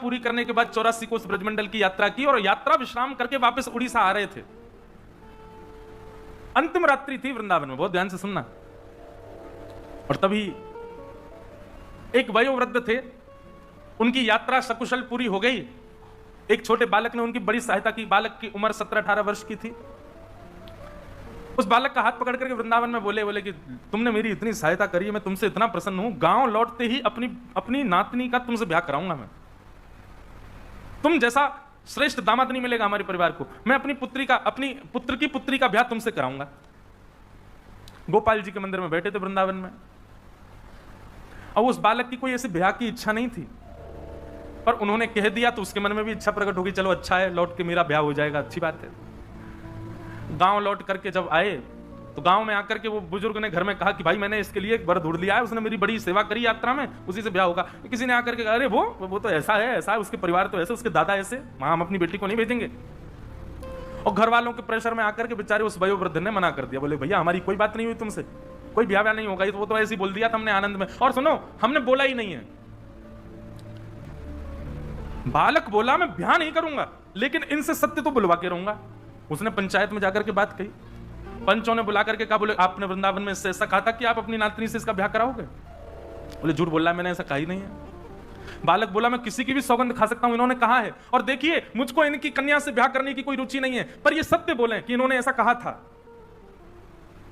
पूरी करने के बाद 84 कोस ब्रजमंडल की यात्रा की और यात्रा विश्राम करके वापस उड़ीसा आ रहे थे। अंतिम रात्रि थी वृंदावन में, बहुत ध्यान से सुनना। और तभी एक वयोवृद्ध थे, उनकी यात्रा सकुशल पूरी हो गई। एक छोटे बालक ने उनकी बड़ी सहायता की। बालक की उम्र 17-18 वर्ष की थी। उस बालक का हाथ पकड़ करके वृंदावन में बोले कि तुमने मेरी इतनी सहायता करी है, मैं तुमसे इतना प्रसन्न हूं, गांव लौटते ही अपनी नातनी का तुमसे ब्याह कराऊंगा। मैं तुम जैसा श्रेष्ठ दामाद नहीं मिलेगा हमारे परिवार को। मैं अपनी पुत्र की पुत्री का ब्याह तुमसे कराऊंगा। गोपाल जी के मंदिर में बैठे थे वृंदावन में। अब उस बालक की कोई ऐसे ब्याह की इच्छा नहीं थी, पर उन्होंने कह दिया तो उसके मन में भी इच्छा प्रकट होगी, चलो अच्छा है, लौट के मेरा ब्याह हो जाएगा, अच्छी बात है। गांव लौट करके जब आए तो गांव में आकर के वो बुजुर्ग ने घर में कहा कि भाई मैंने इसके लिए एक वर ढूंढ लिया है, उसने मेरी बड़ी सेवा करी यात्रा में, उसी से ब्याह होगा। किसी ने आकर के कहा अरे वो तो ऐसा है, उसके परिवार तो ऐसे, उसके दादा ऐसे, हम अपनी बेटी को नहीं भेजेंगे। और घर वालों के प्रेशर में आकर के बेचारे उस वयोवृद्ध ने मना कर दिया। बोले भैया हमारी कोई बात नहीं हुई तुमसे, कोई ब्याह नहीं होगा, वो तो ऐसे ही बोल दिया था हमने आनंद में। और सुनो, हमने बोला ही नहीं है। बालक बोला मैं ब्याह नहीं करूंगा, लेकिन इनसे सत्य तो बुलवा के रहूंगा। उसने पंचायत में जाकर के बात कही। पंचों ने बुला करके कहा, बोले आपने वृंदावन में इससे ऐसा कहा था कि आप अपनी नातनी से इसका ब्याह कराओगे? बोले झूठ बोल रहा है, मैंने ऐसा कहा ही नहीं है। बालक बोला मैं किसी की भी सौगंध खा सकता हूं, इन्होंने कहा है, और देखिए मुझको इनकी कन्या से ब्याह करने की कोई रुचि नहीं है, पर ये सत्य बोले कि इन्होंने ऐसा कहा था।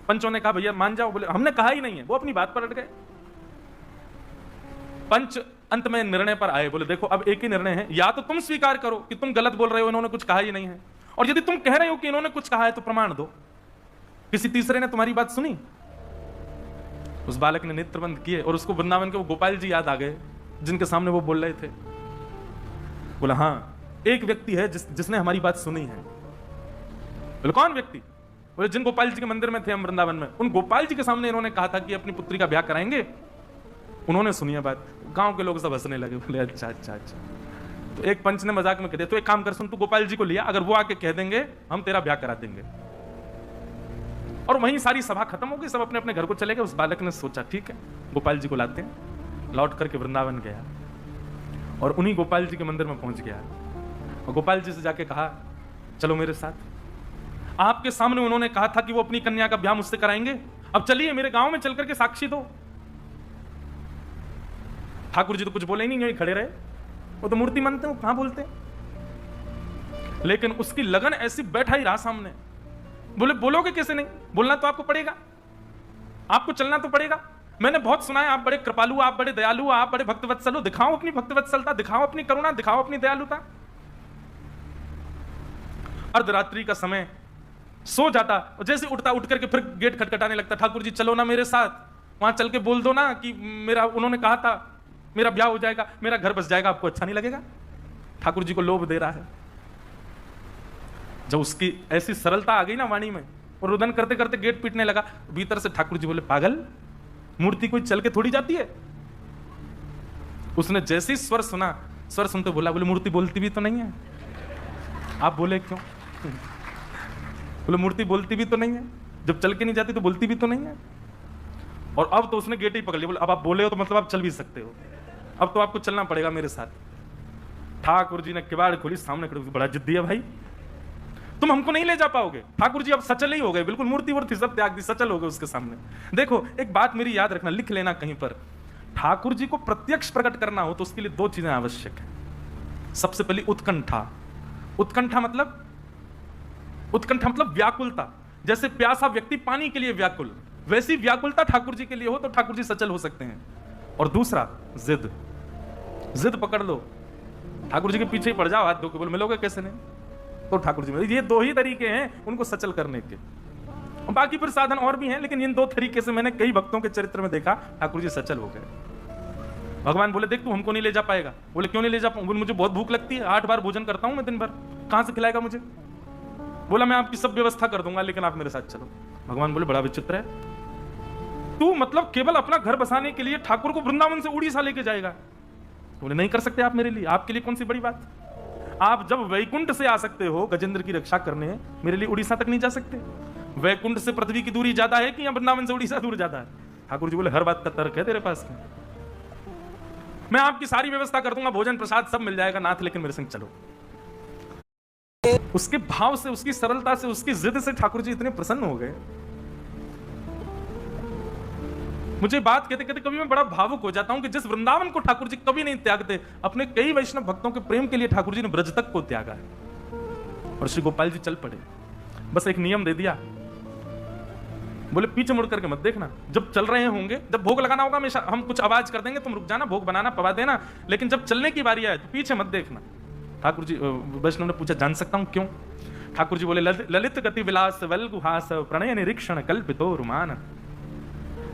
पंचों ने कहा भैया मान जाओ। बोले हमने कहा ही नहीं है। वो अपनी बात पर अड़ गए। पंच अंत में निर्णय पर आए। बोले देखो अब एक ही निर्णय है, या तो तुम स्वीकार करो कि तुम गलत बोल रहे हो, इन्होंने कुछ कहा ही नहीं है, और यदि तुम कह रहे हो कि इन्होंने कुछ कहा है तो प्रमाण दो। किसी तीसरे ने तुम्हारी बात सुनी? उस बालक ने नेत्र बंद किए और उसको वृंदावन के वो गोपाल जी याद आ गए जिनके सामने वो बोल रहे थे। बोला हाँ एक व्यक्ति है जिसने हमारी बात सुनी है। बोले कौन व्यक्ति? बोले जिन गोपाल जी के मंदिर में थे हम वृंदावन में, उन गोपाल जी के सामने इन्होंने कहा था कि अपनी पुत्री का ब्याह कराएंगे, उन्होंने सुनी है बात। गांव के लोग सब हंसने लगे। बोले अच्छा अच्छा अच्छा। तो एक पंच ने मजाक में कह दिया तो एक काम कर, सुन तू गोपाल जी को लिया, अगर वो आके कह देंगे हम तेरा ब्याह करा देंगे। और वहीं सारी सभा खत्म हो गई, सब अपने अपने घर को चले गए। उस बालक ने सोचा ठीक है गोपाल जी को लाते हैं। लौट करके वृंदावन गया और उन्हीं गोपाल जी के मंदिर में पहुंच गया और गोपाल जी से जाके कहा चलो मेरे साथ। आपके सामने उन्होंने कहा था कि वो अपनी कन्या का ब्याह मुझसे कराएंगे, अब चलिए मेरे गांव में चल करके साक्षी दो। ठाकुर जी तो कुछ बोले ही नहीं, खड़े रहे। वो तो मूर्ति मानते हैं, वो कहां बोलते हैं। लेकिन उसकी लगन ऐसी बैठा ही रहा सामने। बोले बोलोगे कैसे नहीं? बोलना तो आपको पड़ेगा, आपको चलना तो पड़ेगा। मैंने बहुत सुना है आप बड़े कृपालु, आप बड़े दयालु, आप बड़े भक्तवत्सल हो, दिखाओ अपनी भक्तवत्सलता, दिखाओ अपनी करुणा, दिखाओ अपनी दयालुता। अर्धरात्रि का समय, सो जाता और जैसे उठता, उठ करके फिर गेट खटखटाने लगता। ठाकुर जी चलो ना मेरे साथ, वहां चल के बोल दो ना कि मेरा, उन्होंने कहा था मेरा ब्याह हो जाएगा, मेरा घर बस जाएगा, आपको अच्छा नहीं लगेगा? ठाकुर जी को लोभ दे रहा है। जब उसकी ऐसी सरलता आ गई ना वाणी में, और रुदन करते करते गेट पीटने लगा। भीतर से ठाकुर जी बोले पागल, मूर्ति कोई चल के थोड़ी जाती है। उसने जैसे ही स्वर सुना, स्वर सुनते बोला, बोले मूर्ति बोलती भी तो नहीं है। आप बोले क्यों? बोले मूर्ति बोलती भी तो नहीं है, जब चल के नहीं जाती तो बोलती भी तो नहीं है। और अब तो उसने गेट ही पकड़ लिया। बोले अब आप बोले हो तो मतलब आप चल भी सकते हो, अब तो आपको चलना पड़ेगा मेरे साथ। ठाकुर जी ने किवाड़ खोली, सामने खड़े, बड़ा जिद्दी है भाई, तुम हमको नहीं ले जा पाओगे। ठाकुर जी अब सचल ही हो गए, बिल्कुल मूर्ति वूर्ति सब त्याग दी, सचल हो गए उसके सामने। देखो एक बात मेरी याद रखना, लिख लेना कहीं पर, ठाकुर जी को प्रत्यक्ष प्रकट करना हो तो उसके लिए दो चीजें आवश्यक है। सबसे पहली उत्कंठा। उत्कंठा मतलब व्याकुलता। जैसे प्यासा व्यक्ति पानी के लिए व्याकुल, वैसी व्याकुलता ठाकुर जी के लिए हो तो ठाकुर जी सचल हो सकते हैं। और दूसरा जिद, जिद पकड़ लो, ठाकुर जी के पीछे ही पड़ जाओ, हाथ धो के, बोल मिलोगे कैसे नहीं, तो ठाकुर जी में ये दो ही तरीके हैं उनको सचल करने के। और बाकी फिर साधन और भी हैं, लेकिन इन दो तरीके से मैंने कई भक्तों के चरित्र में देखा ठाकुर जी सचल हो गए। भगवान बोले देख तू हमको नहीं ले जा पाएगा। बोले क्यों नहीं ले जा पाऊंगा? मुझे बहुत भूख लगती है, 8 बार भोजन करता हूं मैं दिन भर, कहां से खिलाएगा मुझे? बोला मैं आपकी सब व्यवस्था कर दूंगा, लेकिन आप मेरे साथ चलो। भगवान बोले बड़ा विचित्र है, तू मतलब केवल अपना घर बसाने के लिए ठाकुर को वृंदावन से उड़ीसा लेके जाएगा? बोले नहीं कर सकते आप मेरे लिए, आपके लिए कौन सी बड़ी बात। आप जब वैकुंठ से आ सकते हो गजेंद्र की रक्षा करने, मेरे लिए उड़ीसा तक नहीं जा सकते? वैकुंठ से पृथ्वी की दूरी ज्यादा है कि या वृंदावन से उड़ीसा दूर ज्यादा है? ठाकुर जी बोले हर बात का तर्क है तेरे पास में। मैं आपकी सारी व्यवस्था कर दूंगा, भोजन प्रसाद सब मिल जाएगा नाथ, लेकिन मेरे संग चलो। उसके भाव से, उसकी सरलता से, उसकी जिद से ठाकुर जी इतने प्रसन्न हो गए। मुझे बात कहते कहते कभी मैं बड़ा भावुक हो जाता हूं कि जिस वृंदावन को ठाकुर जी कभी नहीं त्यागते, अपने कई वैष्णव भक्तों के प्रेम के लिए ठाकुर जी ने ब्रज तक को त्यागा है। और श्री गोपाल जी चल पड़े। बस एक नियम दे दिया, बोले पीछे मुड़ करके मत देखना, जब चल रहे होंगे, जब भोग लगाना होगा हमेशा हम कुछ आवाज कर देंगे, तुम रुक जाना, भोग बनाना पवा देना, लेकिन जब चलने की बारी आए तो पीछे मत देखना। ठाकुर जी, वैष्णव ने पूछा जान सकता हूं क्यों? ठाकुर जी बोले ललित गति विलास वल्गुहास प्रणय निरीक्षण कल्पितो रुमान।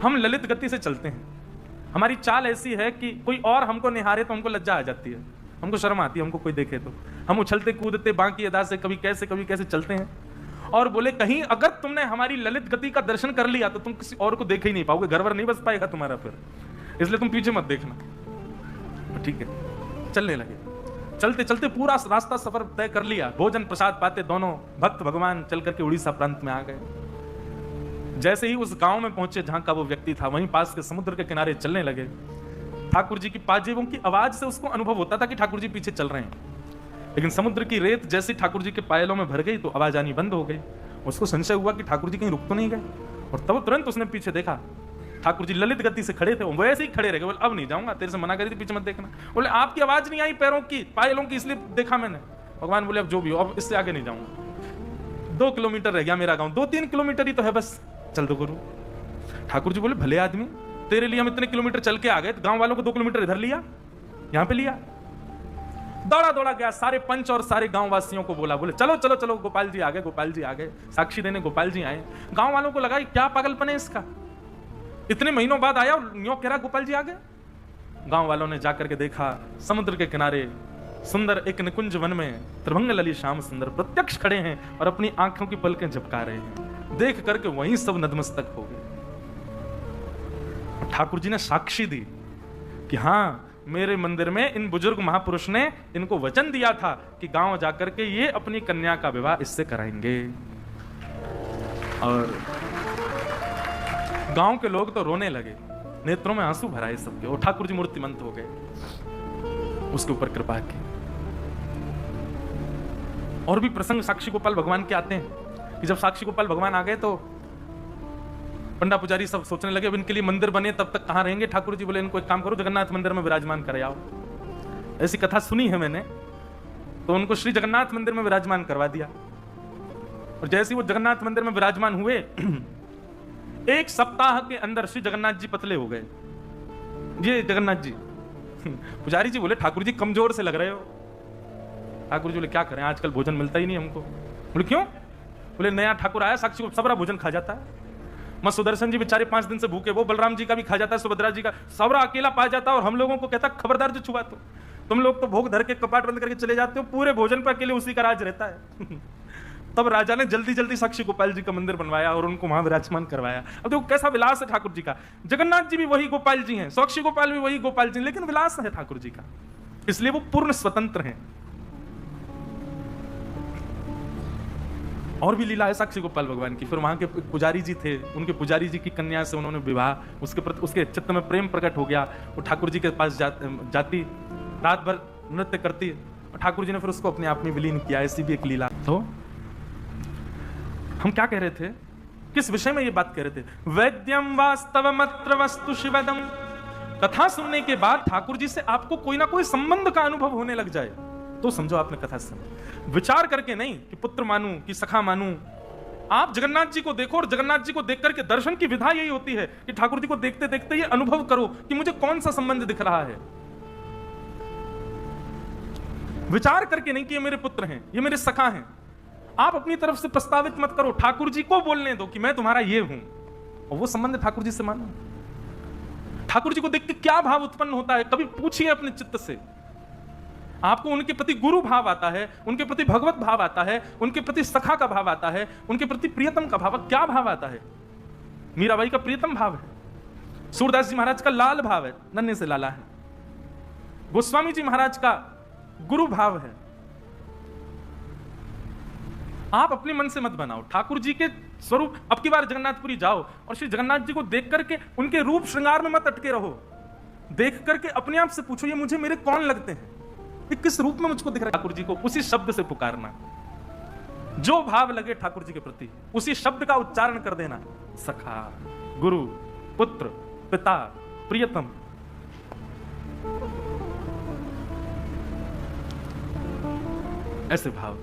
हम ललित गति से चलते हैं, हमारी चाल ऐसी है कि कोई और हमको निहारे तो हमको लज्जा आ जाती है, हमको शर्म आती है, हमको कोई देखे तो हम उछलते कूदते बाकी अदा से कभी कैसे चलते हैं। और बोले कहीं अगर तुमने हमारी ललित गति का दर्शन कर लिया तो तुम किसी और को देख ही नहीं पाओगे, घर वर नहीं बस पाएगा तुम्हारा फिर, इसलिए तुम पीछे मत देखना। तो ठीक है, चलने लगे। चलते चलते पूरा रास्ता सफर तय कर लिया, भोजन प्रसाद पाते दोनों भक्त भगवान चल करके उड़ीसा प्रांत में आ गए। जैसे ही उस गांव में पहुंचे जहां का वो व्यक्ति था, वहीं पास के समुद्र के किनारे चलने लगे। ठाकुर जी की पाजेबों की आवाज से उसको अनुभव होता था कि ठाकुर जी पीछे चल रहे हैं, लेकिन समुद्र की रेत जैसी ठाकुर जी के पायलों में भर गई तो आवाज आनी बंद हो गई। उसको संशय हुआ कि ठाकुर जी कहीं रुक तो नहीं गए, और तब तुरंत उसने पीछे देखा, ठाकुर जी ललित गति से खड़े थे, वैसे ही खड़े रह गए। बोले अब नहीं जाऊंगा, तेरे से मना करी थी पीछे मत देखना। बोले आपकी आवाज नहीं आई पैरों की, पायलों की, इसलिए देखा मैंने। भगवान बोले अब जो भी हो, अब इससे आगे नहीं जाऊंगा, 2 किलोमीटर रह गया मेरा गांव, 2-3 किलोमीटर ही तो है बस, चल दो गुरु। ठाकुर जी बोले भले आदमी, तेरे लिए हम इतने किलोमीटर चल के आ गए, गांव वालों को 2 किलोमीटर इधर लिया, यहां पे लिया। दौड़ा गया, सारे पंच और सारे गांव वासियों को बोला, बोले चलो चलो चलो, गोपाल जी आ गए, गोपाल जी आ गए, साक्षी देने गोपाल जी आए। गांव वालों को लगा क्या पागलपन है इसका, इतने महीनों बाद आया और यूं कह रहा गोपाल जी आ गए। गांव वालों ने जाकर के देखा, समुद्र के किनारे सुंदर एक निकुंज वन में त्रिभंग लली श्याम सुंदर प्रत्यक्ष खड़े हैं और अपनी आंखों की पलकें झपका रहे हैं। देख करके वहीं सब नतमस्तक हो गए। ठाकुर जी ने साक्षी दी कि हाँ, मेरे मंदिर में इन बुजुर्ग महापुरुष ने इनको वचन दिया था कि गांव जाकर के ये अपनी कन्या का विवाह इससे कराएंगे। और गांव के लोग तो रोने लगे, नेत्रों में आंसू भराए सबके, और ठाकुर जी मूर्तिमंत हो गए, उसके ऊपर कृपा की। और भी प्रसंग साक्षी गोपाल भगवान के आते हैं कि जब साक्षी गोपाल भगवान आ गए तो पंडा पुजारी सब सोचने लगे अब इनके लिए मंदिर बने तब तक कहां रहेंगे। ठाकुर जी बोले इनको एक काम करो, जगन्नाथ मंदिर में विराजमान कराओ। ऐसी कथा सुनी है मैंने, तो उनको श्री जगन्नाथ मंदिर में विराजमान करवा दिया। और जैसे ही वो जगन्नाथ मंदिर में विराजमान हुए, 1 सप्ताह के अंदर श्री जगन्नाथ जी पतले हो गए। ये जगन्नाथ जी पुजारी जी बोले ठाकुर जी कमजोर से लग रहे हो। ठाकुर जी बोले क्या करें, आजकल भोजन मिलता ही नहीं हमको। बोले क्यों? बोले नया ठाकुर आया, साक्षी को सबरा भोजन खा जाता है। मैं सुदर्शन जी बेचारे 5 दिन से भूखे, वो बलराम जी का भी खा जाता है, सुभद्रा जी का, सबरा अकेला पा जाता है, और हम लोगों को कहता खबरदार जो छुआ तो तुम लोग तो भोग धर के कपाट बंद करके चले जाते हो, पूरे भोजन पर अकेले उसी का राज रहता है। तब राजा ने जल्दी जल्दी साक्षी गोपाल जी का मंदिर बनवाया और उनको वहां विराजमान करवाया। अब देखो कैसा विलास है ठाकुर जी का। जगन्नाथ जी भी वही गोपाल जी हैं, साक्षी गोपाल भी वही गोपाल जी, लेकिन विलास है ठाकुर जी का, इसलिए वो पूर्ण स्वतंत्र हैं। और भी लीला है साक्षी गोपाल भगवान की। फिर वहां के पुजारी जी थे, उनके पुजारी जी की कन्या से उन्होंने विवाह, उसके प्रति उसके चित्त में प्रेम प्रकट हो गया। वो ठाकुर जी के पास जाती, रात भर नृत्य करती, और ठाकुर जी ने फिर उसको अपने आप में विलीन किया। ऐसी भी एक लीला। तो हम क्या कह रहे थे, किस विषय में ये बात कह रहे थे? वैद्यम वास्तवमत्र वस्तु शिवदम। कथा सुनने के बाद ठाकुर जी से आपको कोई ना कोई संबंध का अनुभव होने लग जाए तो समझो आपने कथा सुनी। विचार करके नहीं कि पुत्र मानूं कि सखा मानूं। आप जगन्नाथ जी को देखो, और जगन्नाथ जी को देख करके दर्शन की विधा यही होती है कि ठाकुर जी को देखते देखते ये अनुभव करो कि मुझे कौन सा संबंध दिख रहा है। विचार करके नहीं कि ये मेरे पुत्र हैं, ये मेरे सखा हैं। आप अपनी तरफ से प्रस्तावित मत करो, ठाकुर जी को बोलने दो कि मैं तुम्हारा ये हूं, और वो संबंध ठाकुर जी से मानो। ठाकुर जी को देख के क्या भाव उत्पन्न होता है, कभी पूछिए अपने चित्त से। आपको उनके प्रति गुरु भाव आता है, उनके प्रति भगवत भाव आता है, उनके प्रति सखा का भाव आता है, उनके प्रति प्रियतम का भाव, क्या भाव आता है? मीराबाई का प्रियतम भाव है, सूरदास जी महाराज का लाल भाव है, नन्हे से लाला है, गोस्वामी जी महाराज का गुरु भाव है। आप अपने मन से मत बनाओ, ठाकुर जी के स्वरूप। अब की बार जगन्नाथपुरी जाओ और श्री जगन्नाथ जी को देख करके उनके रूप श्रृंगार में मत अटके रहो। देख करके अपने आप से पूछो, ये मुझे मेरे कौन लगते हैं, ये किस रूप में मुझको दिख रहा है। ठाकुर जी को उसी शब्द से पुकारना, जो भाव लगे ठाकुर जी के प्रति उसी शब्द का उच्चारण कर देना। सखा, गुरु, पुत्र, पिता, प्रियतम। ऐसे भाव